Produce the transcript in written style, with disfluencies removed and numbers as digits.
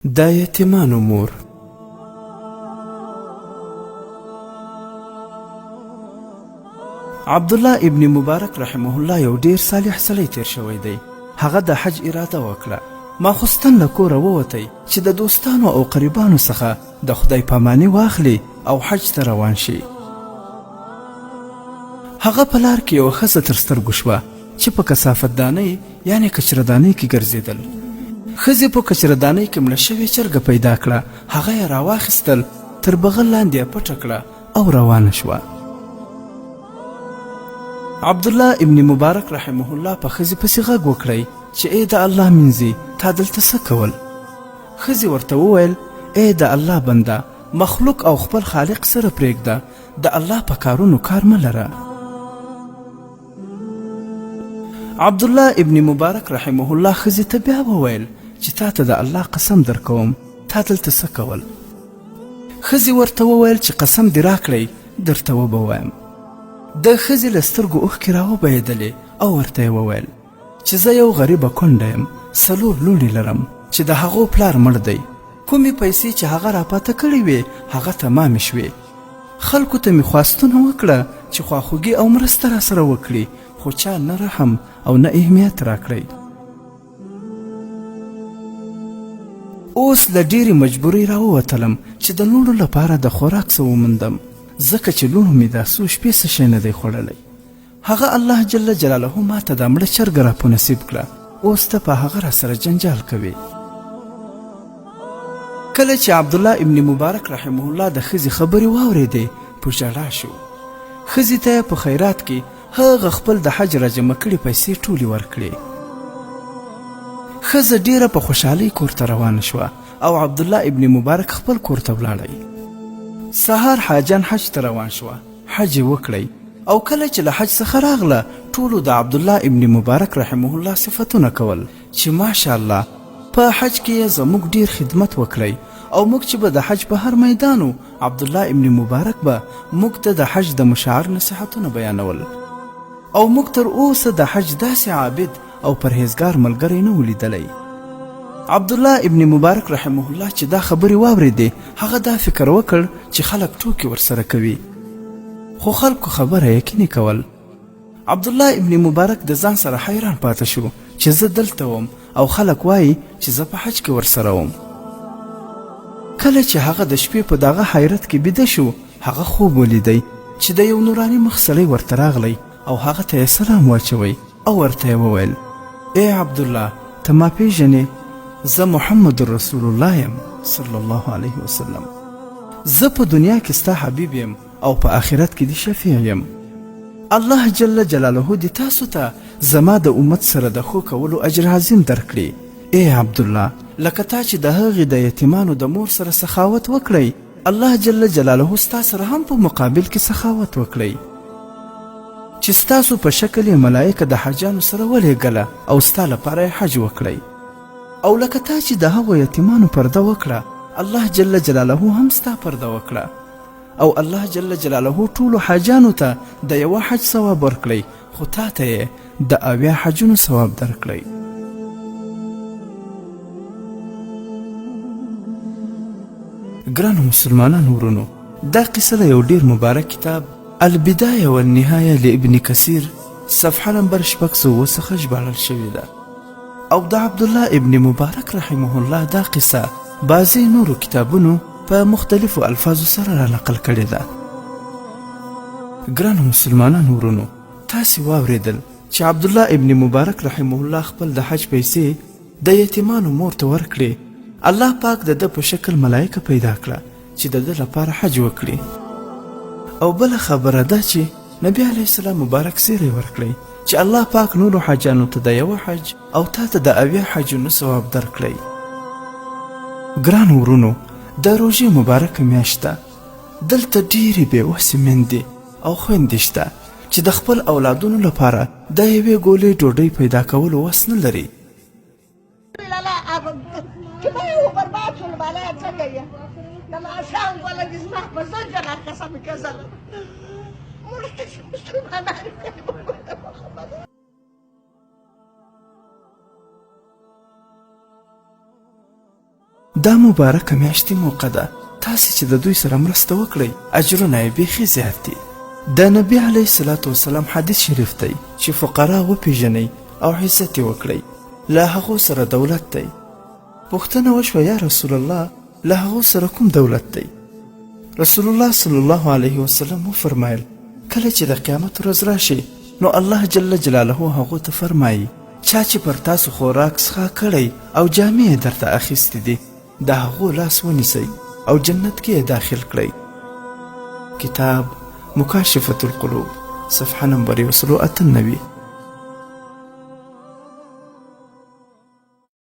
د یتیمانو مور. عبدالله ابن مبارک رحمه الله یو ډیر صالح سړی تیر شوی دی. هغه د حج اراده وکړه. ماخوستن له کوره ووتی چې د دوستانو او قریبانو څخه د خدای پاماني واخلي او حج ته روان شي. هغه په لار کې یوه ښځه تر سترګو شوه چې په کثافتدانۍ یعنې کچردانۍ کې ګرځېدل. ښځې په کچردانۍ کې مړه شوې چرګه پیدا کړه. هغه یې راواخیستل، تر بغل لاندې یې پټه کړه او روانه شوه. عبدالله ابن مبارک رحمه الله په ښځې پسې غږ وکړی چې ای د الله مینځي، تا دلته څه کول؟ ښځې ورته وویل ای د الله بنده، مخلوق او خپل خالق سره پرېږده، د الله په کارونو کار مه لره. عبدالله ابن مبارک رحمه الله ښځې ته بیا وویل چې تا ته د الله قسم در کوم، تا دلته څه کول؟ ښځې ورته وویل چې قسم دې راکړئ درته وبه وایم. د ښځې له سترګو اوښکې راوبهېدلې او ورته یې وویل چې زه یو غریبه کونډه یم، 4 لوڼې لرم چې د هغو پلار مړ دی. کومې پیسې چې هغه راپاته کړې وې هغه تمامې شوې. خلکو ته مې خواستونه وکړه چې خواخوږي او مرسته راسره وکړي، خو چا نه رحم او نه اهمیت راکړی. اوس له ډېرې مجبورۍ راووتلم چې د لوڼو لپاره د خوراک څه وموندم، ځکه چې لوڼو مې دا څو شپې څه شی نه دی خوړلی. هغه الله جل جلاله ما ته دا مړه چرګه را په نصیب کړه. اوس ته په هغه راسره جنجال کوي. کله چې عبدالله ابن مبارک رحمه الله د ښځې خبرې واورېدې په ژړا شو. ښځې ته یې په خیرات کې هغه خپل د حج راجمع کړي پیسې ټولې ورکړې. ښځه ډیره په خوشحالۍ کور ته روانه شوه او عبدالله ابن مبارک خپل کور ته ولاړی. سهار حاجان حج ته روان شوه، حج یې وکړی او کله چې له حج څخه راغله ټولو د عبدالله ابن مبارک رحمه الله صفتونه کول چې ماشاءالله په حج کې یې زموږ ډیر خدمت وکړی او موږ چې به د حج په هر میدانو عبدالله ابن مبارک به موږ ته د حج د مشاعر نصیحتونه بیانول او موږ تر اوسه د حج داسې عابد او پرهیزګار ملګری نه ولیدلی. عبدالله ابن مبارک رحمه الله چې دا خبرې واورېدې هغه دا فکر وکړ چې خلک ټوکې ورسره کوي، خو خلکو خبره یقیني کول. عبدالله ابن مبارک د ځان سره حیران پاته شو چې زه دلته وم او خلک وایي چې زه په حج کې ورسره وم. کله چې هغه د شپې په دغه حیرت کې بیده شو هغه خوب ولیدی چې د یو نوراني مخ سړی ورته راغلی او هغه ته یې سلام واچوی او ورته یې وویل ای عبدالله ته ما پیژنې؟ زه محمد رسول الله یم صلی الله علیه وسلم. زه په دنیا کې ستا حبیب یم او په آخرت کې دی شفیع یم. الله جل جلاله دې تاسو ته زما د امت سره د ښو کولو اجر عظیم درکړي. ای عبدالله لکه تا چې د هغې د یتیمانو د مور سره سخاوت وکړی، الله جل جلاله ستا سره هم په مقابل کې سخاوت وکړی چې ستاسو په شکل یې ملایکه د حاجانو سره ولیږله او ستا لپاره یې حج وکړی. او لکه تا چې د هغو یتیمانو پرده وکړه الله جل جلاله هم ستا پرده وکړه او الله جل جلاله ټولو حاجانو ته د یوه حج ثواب ورکړی، خو تا ته یې د 80 حجونو ثواب درکړی. ګرانو مسلمانانو ورونو، دا قصه د یو ډیر مبارک کتاب البدایه والنهایه لابن کثیر صفحه نمبر 600 څخه ژباړل شوې ده او د عبدالله ابن مبارک رحمه الله دا قصه بعضې نورو کتابونو په مختلفو الفاظو سره را نقل کړې ده. ګرانو مسلمانانو ورونو، تاسې واورېدل چې عبدالله ابن مبارک رحمه الله خپل د حج پیسې د یتیمانو مور ته ورکړې. الله پاک د ده په شکل ملایکه پیدا کړه چې د ده لپاره حج وکړي. او بله خبره ده چې نبی علیه السلام مبارک سیری ورکړی چې الله پاک نورو حاجانو ته د یوه حج او تا ته د 80 حجونو ثواب درکړی. ګرانو ورونو، د روژې مبارکه میاشت ده. دلته ډېرې بېوسې میندې او خویندې شته چې د خپل اولادونو لپاره د یوې ګولې ډوډۍ پیدا کولو وس نه لري. دا مبارکه میاشتې موقع ده، تاسې چې د دوی سره مرسته وکړئ اجرونه یې بیخي زیات دي. د نبي علیه الصلاة وسلام حدیث شریف دی چې فقرا وپیژنئ او عزت یې وکړئ، له هغو سره دولت دی. پوښتنه وشوه یا رسول الله له هغو سره کوم دولت دی؟ رسول الله صلی الله علیه وسلم وفرمایل کله چې د قیامت ورځ راشي نو الله جل جلاله هغو ته فرمایي چا چې پر تاسو خوراک څښاک کړی او جامې یې درته اخیستې دي د هغو لاس ونیسئ او جنت کې یې داخل کړئ. کتاب مکاشفة القلوب، صفحه نمبر 198.